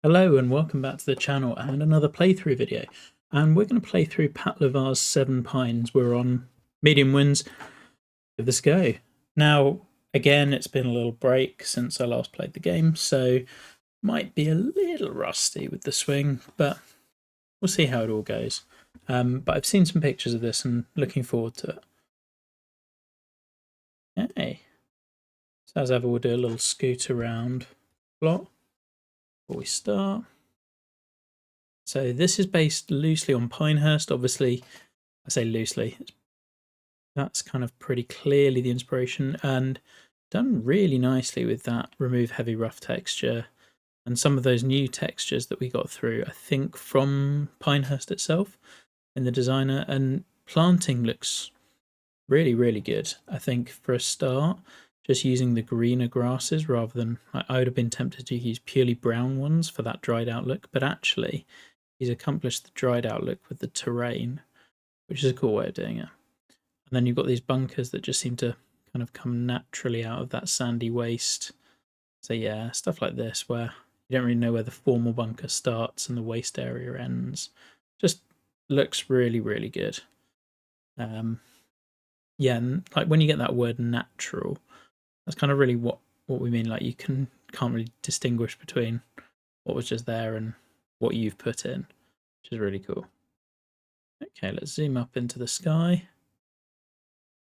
Hello and welcome back to the channel and another playthrough video. And we're going to play through Patlouvar's Seven Pines. We're on medium winds. Give this a go. Now, again, it's been a little break since I last played the game, so might be a little rusty with the swing, but we'll see how it all goes. But I've seen some pictures of this and looking forward to it. Okay. So as ever, we'll do a little scoot around plot before we start. So this is based loosely on Pinehurst. Obviously, I say loosely. That's kind of pretty clearly the inspiration, and done really nicely with that remove heavy rough texture and some of those new textures that we got through, I think, from Pinehurst itself in the designer. And planting looks really, really good. I think for a start, just using the greener grasses rather than, I would have been tempted to use purely brown ones for that dried out look, but actually he's accomplished the dried out look with the terrain, which is a cool way of doing it. And then you've got these bunkers that just seem to kind of come naturally out of that sandy waste. So yeah, stuff like this where you don't really know where the formal bunker starts and the waste area ends. Just looks really, really good. Yeah, and like when you get that word natural, that's kind of really what we mean. Like you can't really distinguish between what was just there and what you've put in, which is really cool. Okay, let's zoom up into the sky.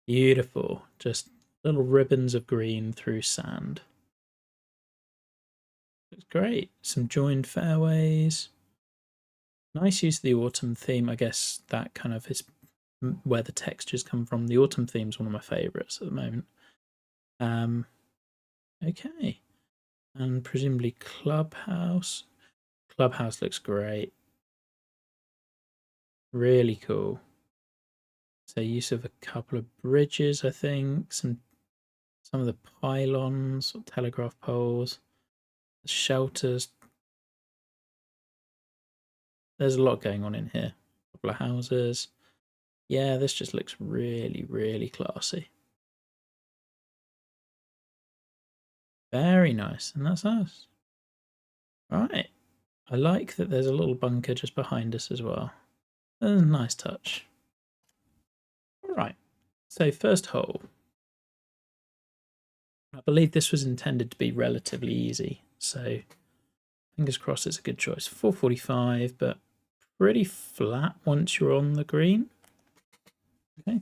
Beautiful. Just little ribbons of green through sand. Looks great. Some joined fairways. Nice use of the autumn theme. I guess that kind of is where the textures come from. The autumn theme is one of my favourites at the moment. Okay. And presumably Clubhouse. Clubhouse looks great. Really cool. So use of a couple of bridges, I think. Some of the pylons, telegraph poles, the shelters. There's a lot going on in here. A couple of houses. Yeah, this just looks really, really classy. Very nice, and that's us. Right. I like that there's a little bunker just behind us as well. That's a nice touch. All right. So first hole. I believe this was intended to be relatively easy, so fingers crossed it's a good choice. 445, but pretty flat once you're on the green. Okay.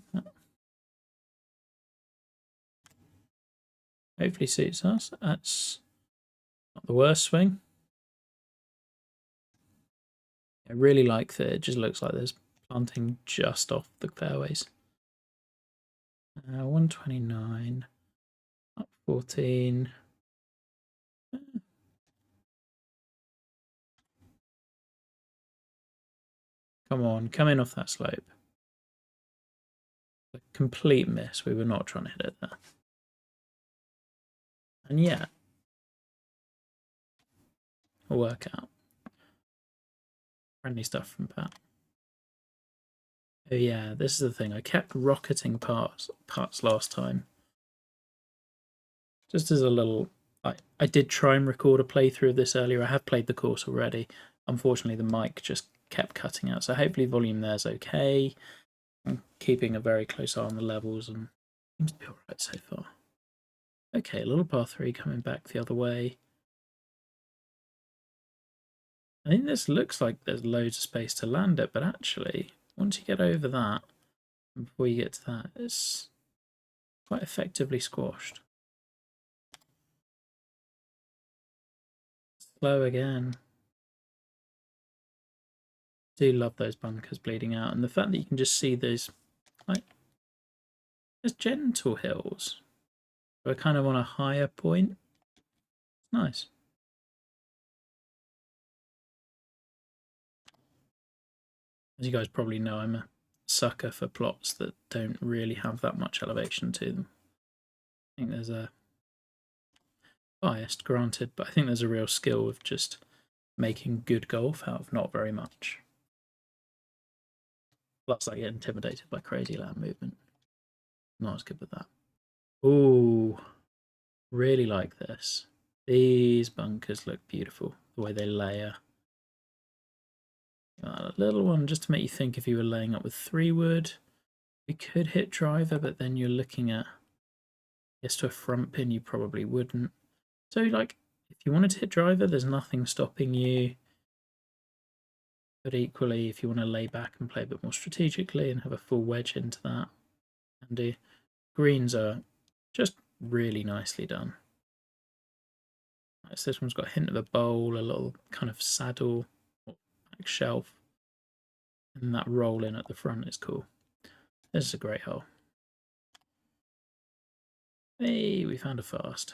Hopefully suits us. That's not the worst swing. I really like that it just looks like there's planting just off the fairways. 129, up 14. Come on, come in off that slope. A complete miss. We were not trying to hit it there. And yeah, it'll work out. Friendly stuff from Pat. Oh yeah, this is the thing. I kept rocketing parts last time. Just as a little... I did try and record a playthrough of this earlier. I have played the course already. Unfortunately, the mic just kept cutting out. So hopefully volume there's okay. I'm keeping a very close eye on the levels and seems to be alright so far. Okay, a little par 3 coming back the other way. I think this looks like there's loads of space to land it, but actually, once you get over that, and before you get to that, it's quite effectively squashed. Slow again. Do love those bunkers bleeding out, and the fact that you can just see those, like, there's gentle hills. We're kind of on a higher point. It's nice. As you guys probably know, I'm a sucker for plots that don't really have that much elevation to them. I think there's a biased, granted, but I think there's a real skill of just making good golf out of not very much. Plus, I get intimidated by crazy land movement. Not as good with that. Ooh, really like this. These bunkers look beautiful, the way they layer. A little one just to make you think if you were laying up with 3 wood. We could hit driver, but then you're looking at, yes, to a front pin, you probably wouldn't. So, like, if you wanted to hit driver, there's nothing stopping you. But equally, if you want to lay back and play a bit more strategically and have a full wedge into that, and do greens are just really nicely done. So this one's got a hint of a bowl, a little kind of saddle, like shelf, and that roll in at the front is cool. This is a great hole. Hey, we found a fast.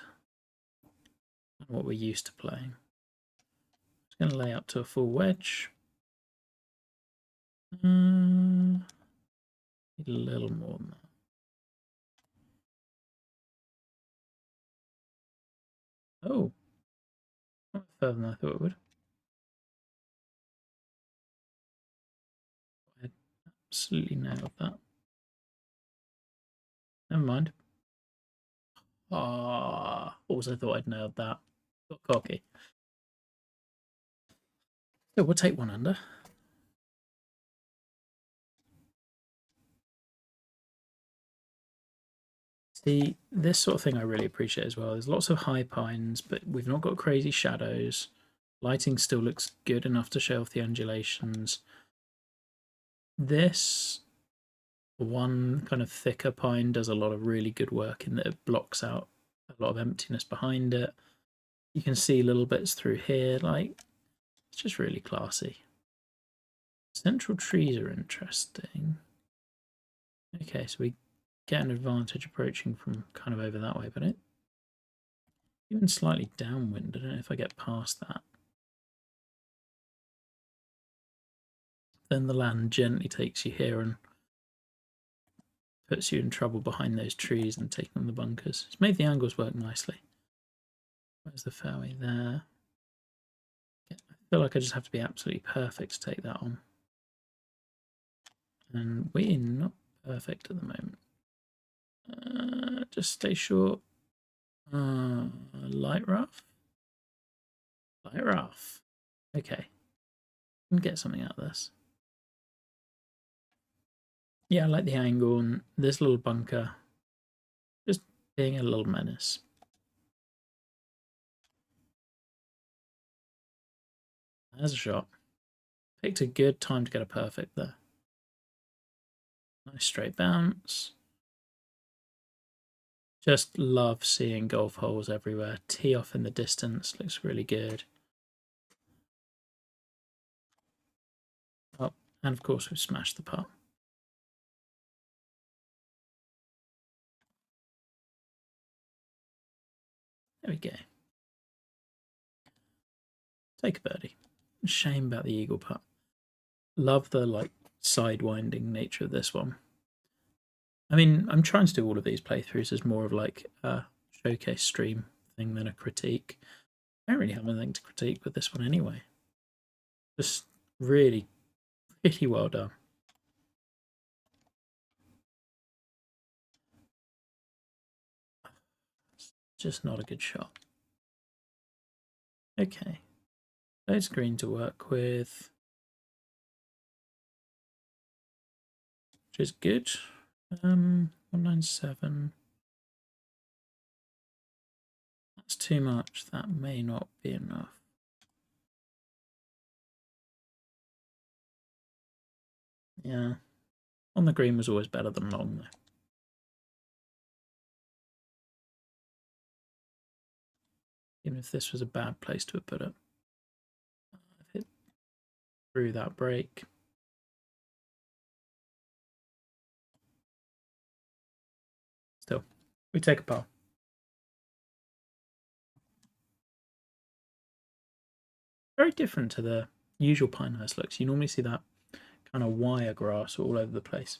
What we're used to playing. Just going to lay up to a full wedge. Need a little more than that. Oh, not further than I thought it would. I absolutely nailed that. Never mind. Ah, also thought I'd nailed that. Got cocky. So we'll take 1 under. See, this sort of thing I really appreciate as well. There's lots of high pines, but we've not got crazy shadows. Lighting still looks good enough to show off the undulations. This one kind of thicker pine does a lot of really good work in that it blocks out a lot of emptiness behind it. You can see little bits through here, like, it's just really classy. Central trees are interesting. Okay, so we get an advantage approaching from kind of over that way, but it even slightly downwind. I don't know if I get past that. Then the land gently takes you here and puts you in trouble behind those trees and taking on the bunkers. It's made the angles work nicely. Where's the fairway there? I feel like I just have to be absolutely perfect to take that on. And we're not perfect at the moment. Just stay short. Light rough. Light rough. Okay. Can get something out of this. Yeah, I like the angle and this little bunker. Just being a little menace. There's a shot. Picked a good time to get a perfect there. Nice straight bounce. Just love seeing golf holes everywhere. Tee off in the distance looks really good. Oh, and of course we've smashed the putt. There we go. Take a birdie. Shame about the eagle putt. Love the like sidewinding nature of this one. I mean, I'm trying to do all of these playthroughs as more of like a showcase stream thing than a critique. I don't really have anything to critique with this one anyway. Just really, really well done. Just not a good shot. Okay. Loads of green to work with. Which is good. 197. That's too much. That may not be enough. Yeah. On the green was always better than long though. Even if this was a bad place to have put it. I've hit through that break. Still, we take a par. Very different to the usual Pinehurst looks. You normally see that kind of wire grass all over the place.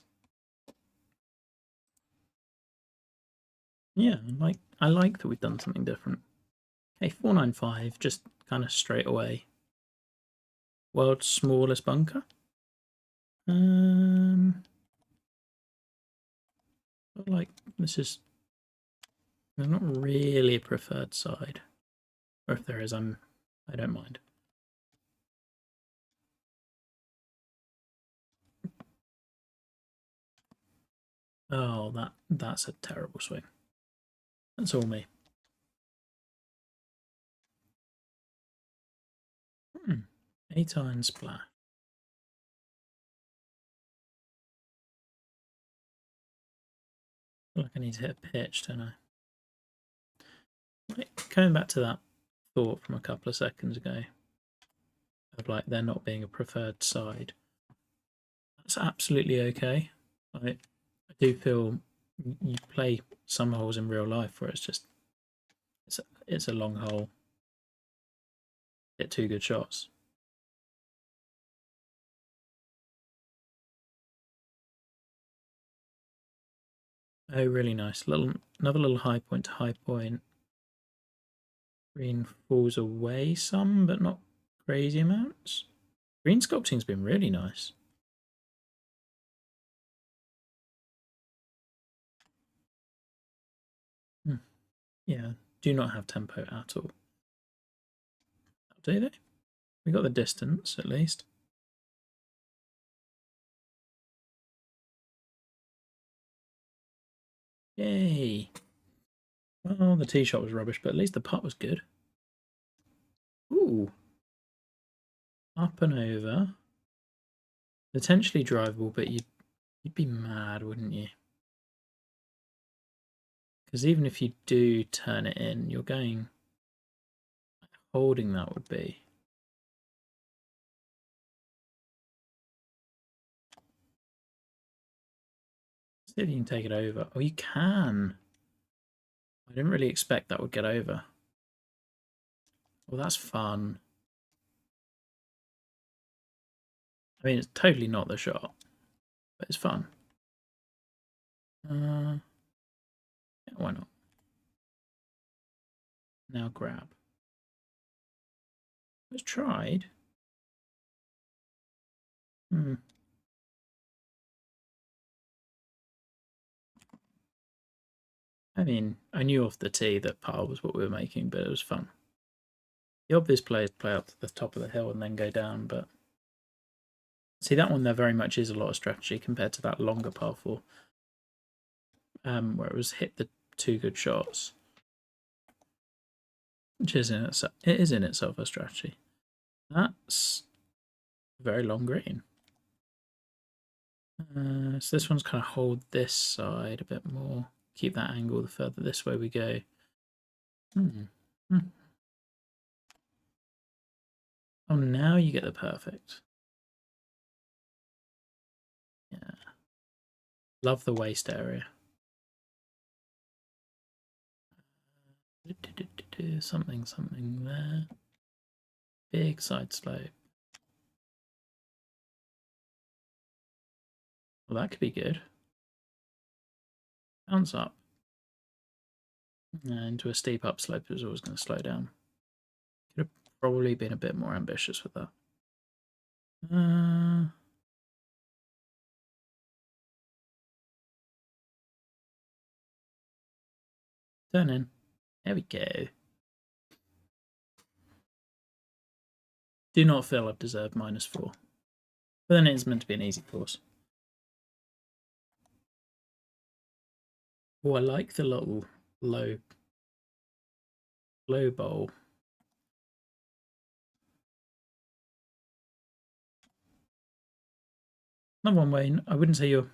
Yeah, I like that we've done something different. Okay, 495, just kind of straight away. World's smallest bunker. But like this is not really a preferred side. Or if there is, I don't mind. Oh, that's a terrible swing. That's all me. 8 iron splash. I feel like I need to hit a pitch, don't I? Right, coming back to that thought from a couple of seconds ago of like there not being a preferred side. That's absolutely okay. I do feel you play some holes in real life where it's just it's a long hole, get 2 good shots. Oh, really nice. Another little high point to high point. Green falls away some, but not crazy amounts. Green sculpting's been really nice. Yeah, do not have tempo at all. Do they? We got the distance at least. Yay! Well, the tee shot was rubbish, but at least the putt was good. Ooh. Up and over. Potentially drivable, but you'd be mad, wouldn't you? Because even if you do turn it in, you're going... Holding that would be... See if you can take it over. Oh, you can! I didn't really expect that would get over. Well, that's fun. I mean, it's totally not the shot, but it's fun. Yeah, why not? Now grab. It's tried. I mean, I knew off the tee that par was what we were making, but it was fun. The obvious play is play up to the top of the hill and then go down, but see, that one there very much is a lot of strategy compared to that longer par 4, where it was hit the 2 good shots, which is it is in itself a strategy. That's a very long green. So this one's kind of hold this side a bit more, keep that angle the further this way we go. Oh, now you get the perfect. Yeah. Love the waist area. Something there. Big side slope. Well, that could be good. Bounce up. Into a steep upslope, it was always going to slow down. Could have probably been a bit more ambitious with that. Turn in. There we go. Do not feel I've deserved -4. But then it's meant to be an easy course. Oh, I like the little low bowl. Another one way, I wouldn't say you're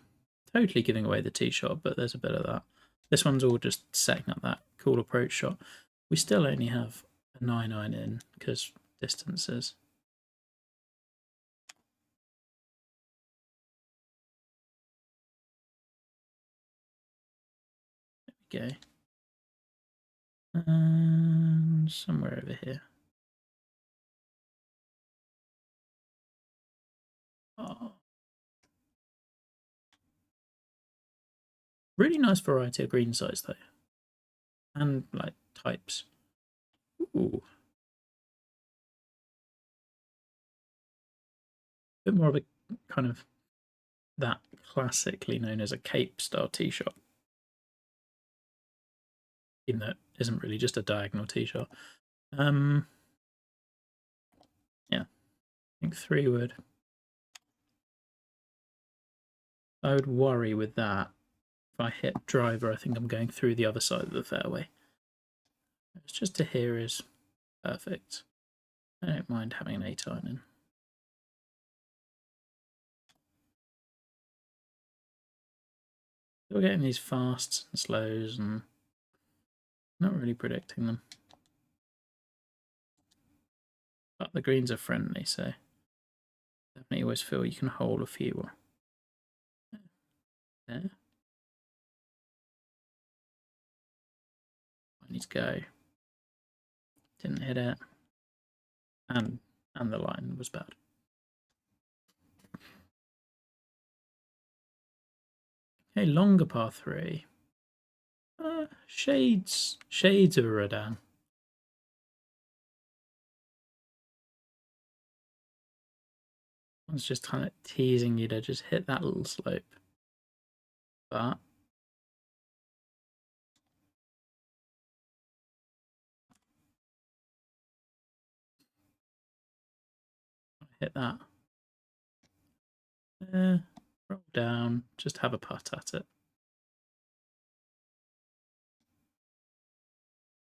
totally giving away the tee shot, but there's a bit of that. This one's all just setting up that cool approach shot. We still only have a 9-iron in because distances. There we go. And somewhere over here. Oh. Really nice variety of green size though. And like types. Ooh. A bit more of a kind of that classically known as a cape style tee shot. Even though it isn't really just a diagonal tee shot. Yeah, I think 3 would. I would worry with that. If I hit driver, I think I'm going through the other side of the fairway. It's just to here is perfect. I don't mind having an 8 iron in. We're getting these fasts and slows and not really predicting them. But the greens are friendly, so definitely always feel you can hold a few. There. I need to go. Didn't hit it. And the line was bad. Okay, longer par 3. Shades of a Redan. I was just kind of teasing you to just hit that little slope. But hit that. Roll down, just have a putt at it.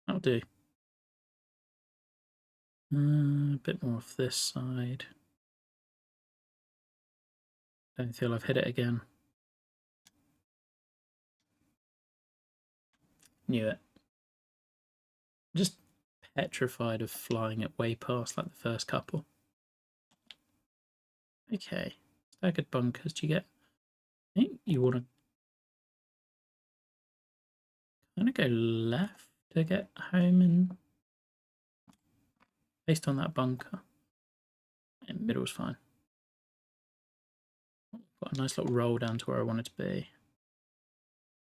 That'll do. A bit more off this side. Don't feel I've hit it again. Knew it. Just petrified of flying it way past like the first couple. Okay, staggered bunkers. Do you get? I think you want to kind of go left to get home, and based on that bunker, and middle's fine. Got a nice little roll down to where I want it to be.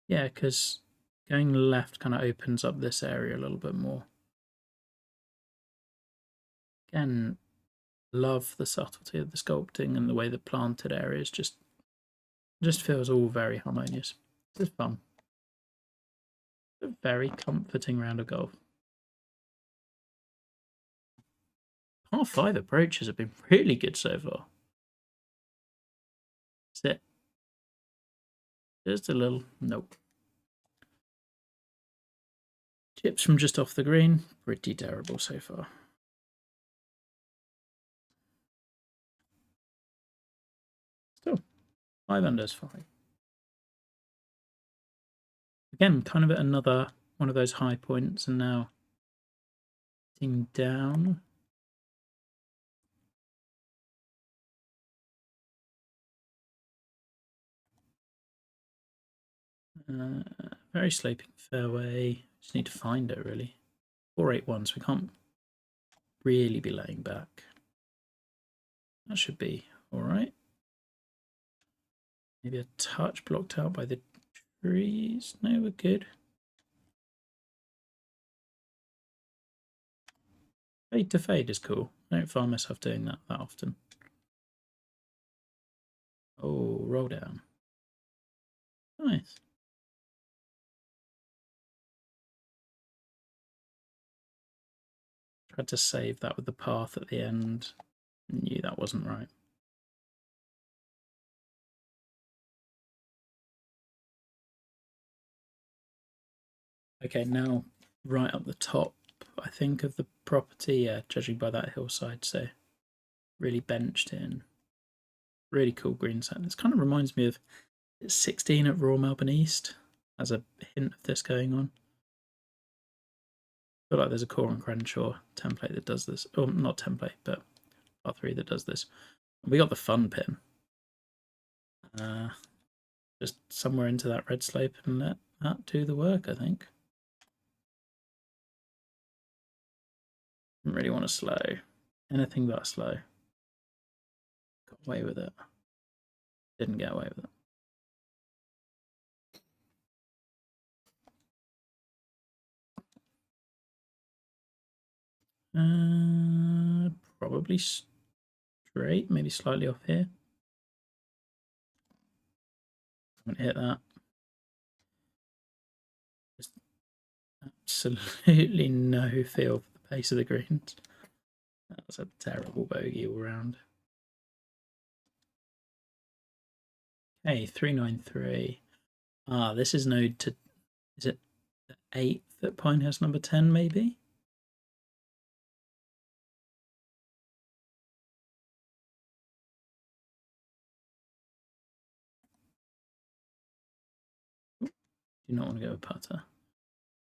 Yeah, because going left kind of opens up this area a little bit more. Again, love the subtlety of the sculpting and the way the planted areas just feels all very harmonious. This is fun. A very comforting round of golf. Par 5 approaches have been really good so far. Sit. Just a little. Nope. Chips from just off the green. Pretty terrible so far. Still, 5 under is fine. Again, kind of at another one of those high points, and now getting down. Very sloping fairway. Just need to find it really. 481, so we can't really be laying back. That should be all right. Maybe a touch blocked out by the trees. No, we're good. Fade to fade is cool. I don't find myself doing that often. Oh, roll down. Nice. Tried to save that with the path at the end. Knew that wasn't right. Okay, now right up the top, I think, of the property, yeah, judging by that hillside, so really benched in. Really cool green set. This kind of reminds me of 16 at Royal Melbourne East, as a hint of this going on. I feel like there's a Core and Crenshaw template that does this. Oh, not template, but R3 that does this. We got the fun pin. Just somewhere into that red slope and let that do the work, I think. Didn't really want to slow. Anything but slow. Got away with it. Didn't get away with it. Probably straight, maybe slightly off here. I'm gonna hit that. Just absolutely no feel for the base of the greens. That was a terrible bogey all round. Okay, 393. Ah, this is node to, is it the 8th at Pinehurst number 10 maybe? Do not want to go a putter.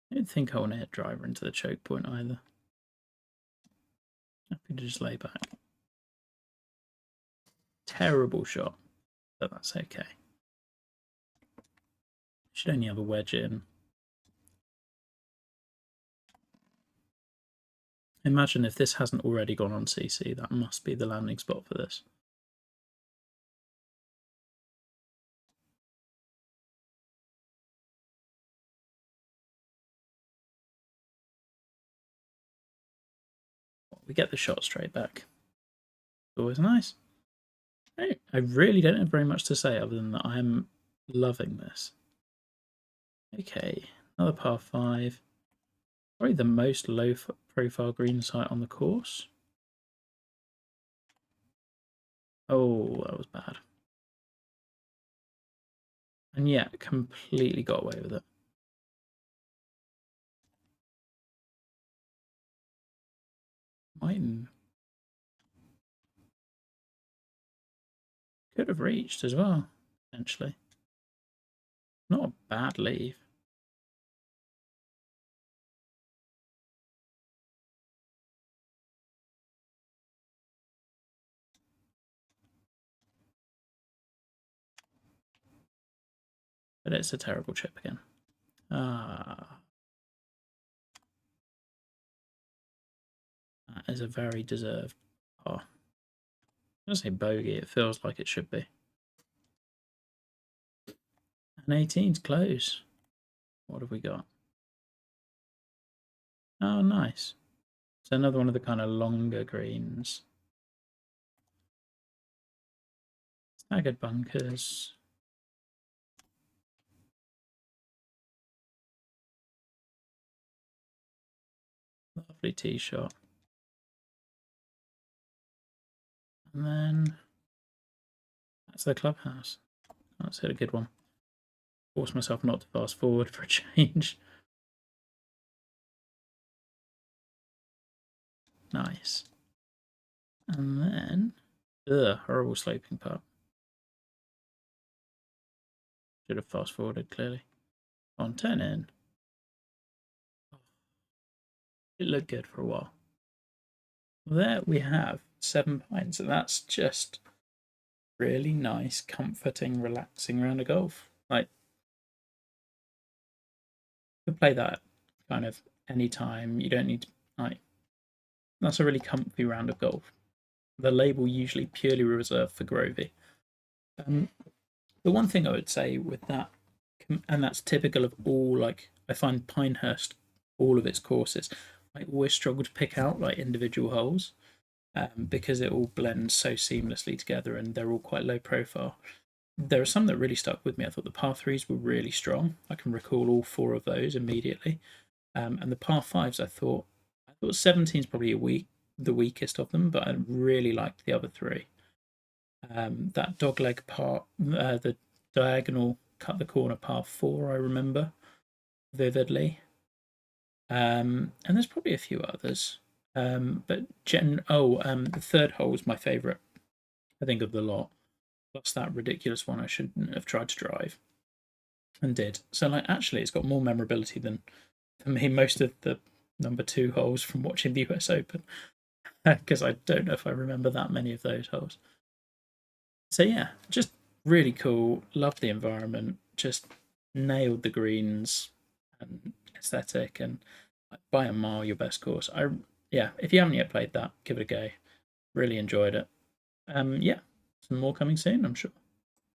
I don't think I want to hit driver into the choke point either. Happy to just lay back. Terrible shot, but that's okay. Should only have a wedge in. Imagine if this hasn't already gone on CC, that must be the landing spot for this. We get the shot straight back. Always nice. I really don't have very much to say other than that I am loving this. Okay, another par 5. Probably the most low profile green site on the course. Oh, that was bad. And yet, completely got away with it. Could have reached as well, potentially. Not a bad leave. But it's a terrible chip again. Ah. That is a very deserved par. I'm going to say bogey, it feels like it should be. And 18's close. What have we got? Oh, nice. So another one of the kind of longer greens. Staggered bunkers. Lovely tee shot. And then that's the clubhouse. That's hit a good one. Force myself not to fast forward for a change. Nice. And then, horrible sloping putt. Should have fast forwarded clearly. On 10 in. It looked good for a while. There we have 7 pints, and that's just really nice, comforting, relaxing round of golf. Like, you could play that kind of anytime. You don't need to, like, that's a really comfy round of golf. The label usually purely reserved for Grovey. The one thing I would say with that, and that's typical of all, like, I find Pinehurst, all of its courses, I always struggle to pick out like individual holes because it all blends so seamlessly together and they're all quite low profile. There are some that really stuck with me. I thought the par 3s were really strong. I can recall all 4 of those immediately. And the par 5s, I thought 17 is probably the weakest of them, but I really liked the other 3. That dogleg part, the diagonal cut the corner par 4, I remember vividly. And there's probably a few others. But the third hole was my favourite, I think, of the lot. Plus that ridiculous one I shouldn't have tried to drive and did. So, like, actually, it's got more memorability than, for me, most of the number 2 holes from watching the US Open, because I don't know if I remember that many of those holes. So yeah, just really cool. Loved the environment. Just nailed the greens and aesthetic, and by a mile your best course. Yeah, if you haven't yet played that, give it a go. Really enjoyed it. Yeah, some more coming soon, I'm sure.